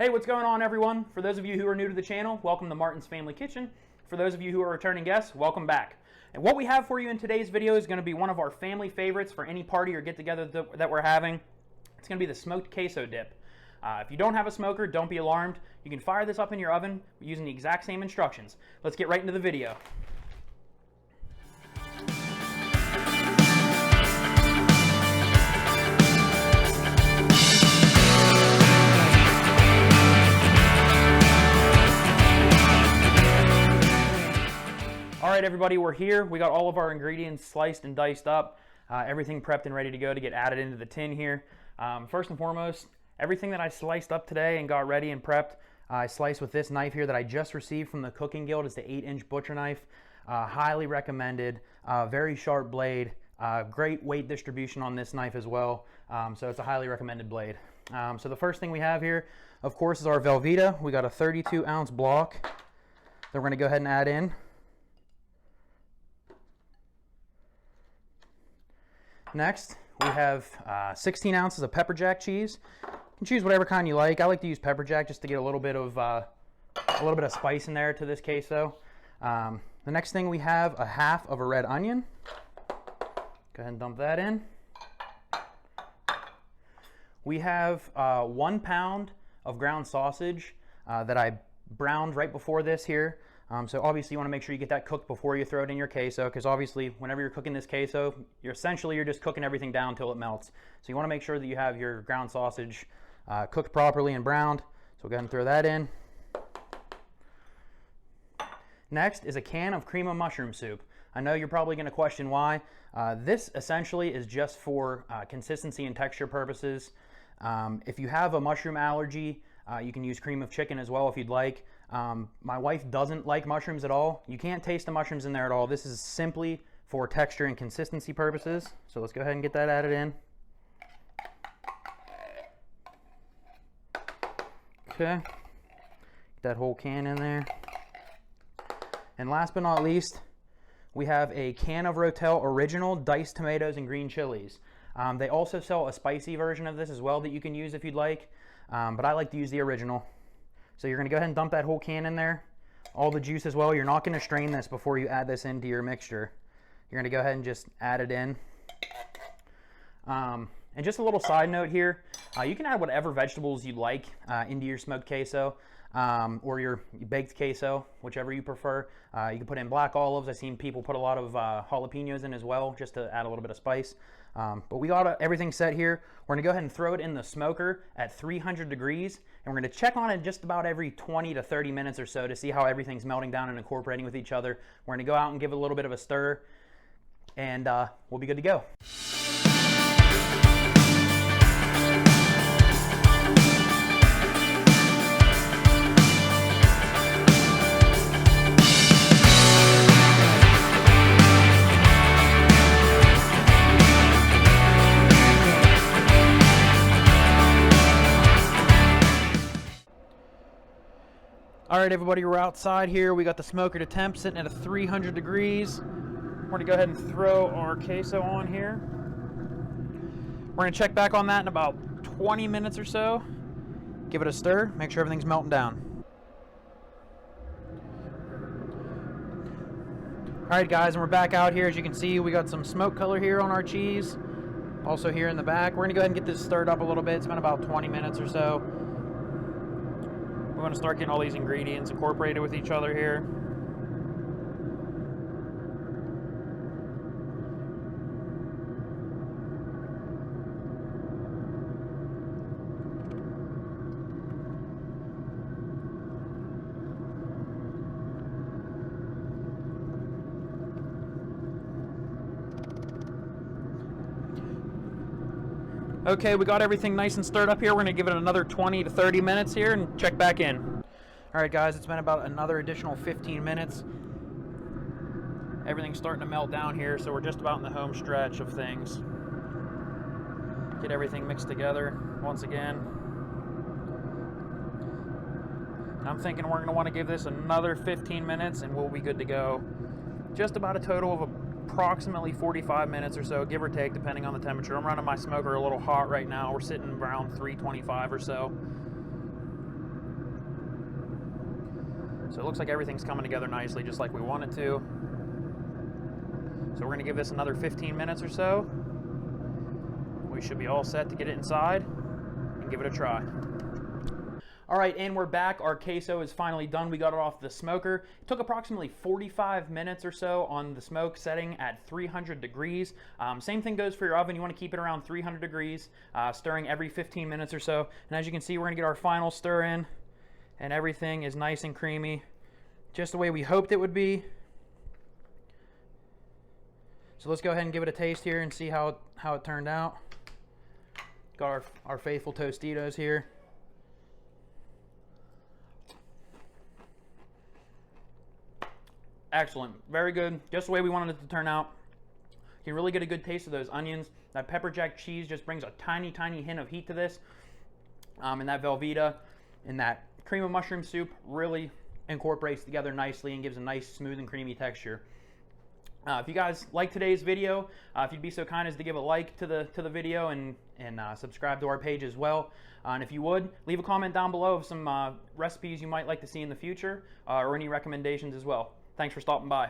Hey, what's going on, everyone? For those of you who are new to the channel, welcome to Martin's Family Kitchen. For those of you who are returning guests, welcome back. And what we have for you in today's video is going to be one of our family favorites for any party or get-together that we're having. It's going to be the smoked queso dip. If you don't have a smoker, don't be alarmed. You can fire this up in your oven using the exact same instructions. Let's get right into the video. All right, everybody, we're here. We got all of our ingredients sliced and diced up, everything prepped and ready to go to get added into the tin here. First and foremost, everything that I sliced up today and got ready and prepped, I sliced with this knife here that I just received from the Cooking Guild. It's the 8-inch butcher knife. Highly recommended, very sharp blade, great weight distribution on this knife as well. So it's a highly recommended blade. So the first thing we have here, of course, is our Velveeta. We got a 32-ounce block that we're gonna go ahead and add in. Next, we have 16 ounces of pepper jack cheese. You can choose whatever kind you like. I like to use pepper jack just to get a little bit of spice in there to this queso. The next thing we have a half of a red onion. Go ahead and dump that in. We have 1 pound of ground sausage that I browned right before this here. So obviously you want to make sure you get that cooked before you throw it in your queso, because obviously whenever you're cooking this queso, you're just cooking everything down until it melts. So you want to make sure that you have your ground sausage cooked properly and browned. So we'll go ahead and throw that in. Next is a can of cream of mushroom soup. I know you're probably going to question why. This essentially is just for consistency and texture purposes. If you have a mushroom allergy, you can use cream of chicken as well if you'd like. My wife doesn't like mushrooms at all. You can't taste the mushrooms in there at all. This is simply for texture and consistency purposes. So let's go ahead and get that added in. Okay, get that whole can in there. And last but not least, we have a Can of Rotel original diced tomatoes and green chilies. They also sell a spicy version of this as well that you can use if you'd like, but I like to use the original. So you're going to go ahead and dump that whole can in there, all the juice as well. You're not going to strain this before you add this into your mixture. You're going to go ahead and just add it in. And just a little side note here, you can add whatever vegetables you'd like into your smoked queso or your baked queso, whichever you prefer. You can put in black olives. I've seen people put a lot of jalapenos in as well, just to add a little bit of spice. But we got everything set here. We're gonna go ahead and throw it in the smoker at 300 degrees, and we're gonna check on it just about every 20 to 30 minutes or so to see how everything's melting down and incorporating with each other. We're gonna go out and give it a little bit of a stir, and we'll be good to go. All right, everybody, we're outside here. We got the smoker to temp sitting at 300 degrees. We're gonna go ahead and throw our queso on here. We're gonna check back on that in about 20 minutes or so. Give it a stir, make sure everything's melting down. All right, guys, and we're back out here. As you can see, we got some smoke color here on our cheese. Also here in the back. We're gonna go ahead and get this stirred up a little bit. It's been about 20 minutes or so. We're going to start getting all these ingredients incorporated with each other here. Okay, we got everything nice and stirred up here. We're gonna give it another 20 to 30 minutes here and check back in. All right, guys, it's been about another additional 15 minutes. Everything's starting to melt down here, so we're just about in the home stretch of things. Get everything mixed together once again. I'm thinking we're gonna wanna give this another 15 minutes and we'll be good to go. Just about a total of approximately 45 minutes or so, give or take, depending on the temperature. I'm running my smoker a little hot right now. We're sitting around 325 or so. So it looks like everything's coming together nicely, just like we want it to. So we're gonna give this another 15 minutes or so. We should be all set to get it inside and give it a try. All right, and we're back. Our queso is finally done. We got it off the smoker. It took approximately 45 minutes or so on the smoke setting at 300 degrees. Same thing goes for your oven. You want to keep it around 300 degrees, stirring every 15 minutes or so. And as you can see, we're gonna get our final stir in, and everything is nice and creamy, just the way we hoped it would be. So let's go ahead and give it a taste here and see how it turned out. Got our faithful Tostitos here. Excellent, very good, just the way we wanted it to turn out. You can really get a good taste of those onions. That pepper jack cheese just brings a tiny, tiny hint of heat to this. And that Velveeta and that cream of mushroom soup really incorporates together nicely and gives a nice, smooth and creamy texture. If you guys like today's video, if you'd be so kind as to give a like to the video and subscribe to our page as well. And if you would, leave a comment down below of some recipes you might like to see in the future or any recommendations as well. Thanks for stopping by.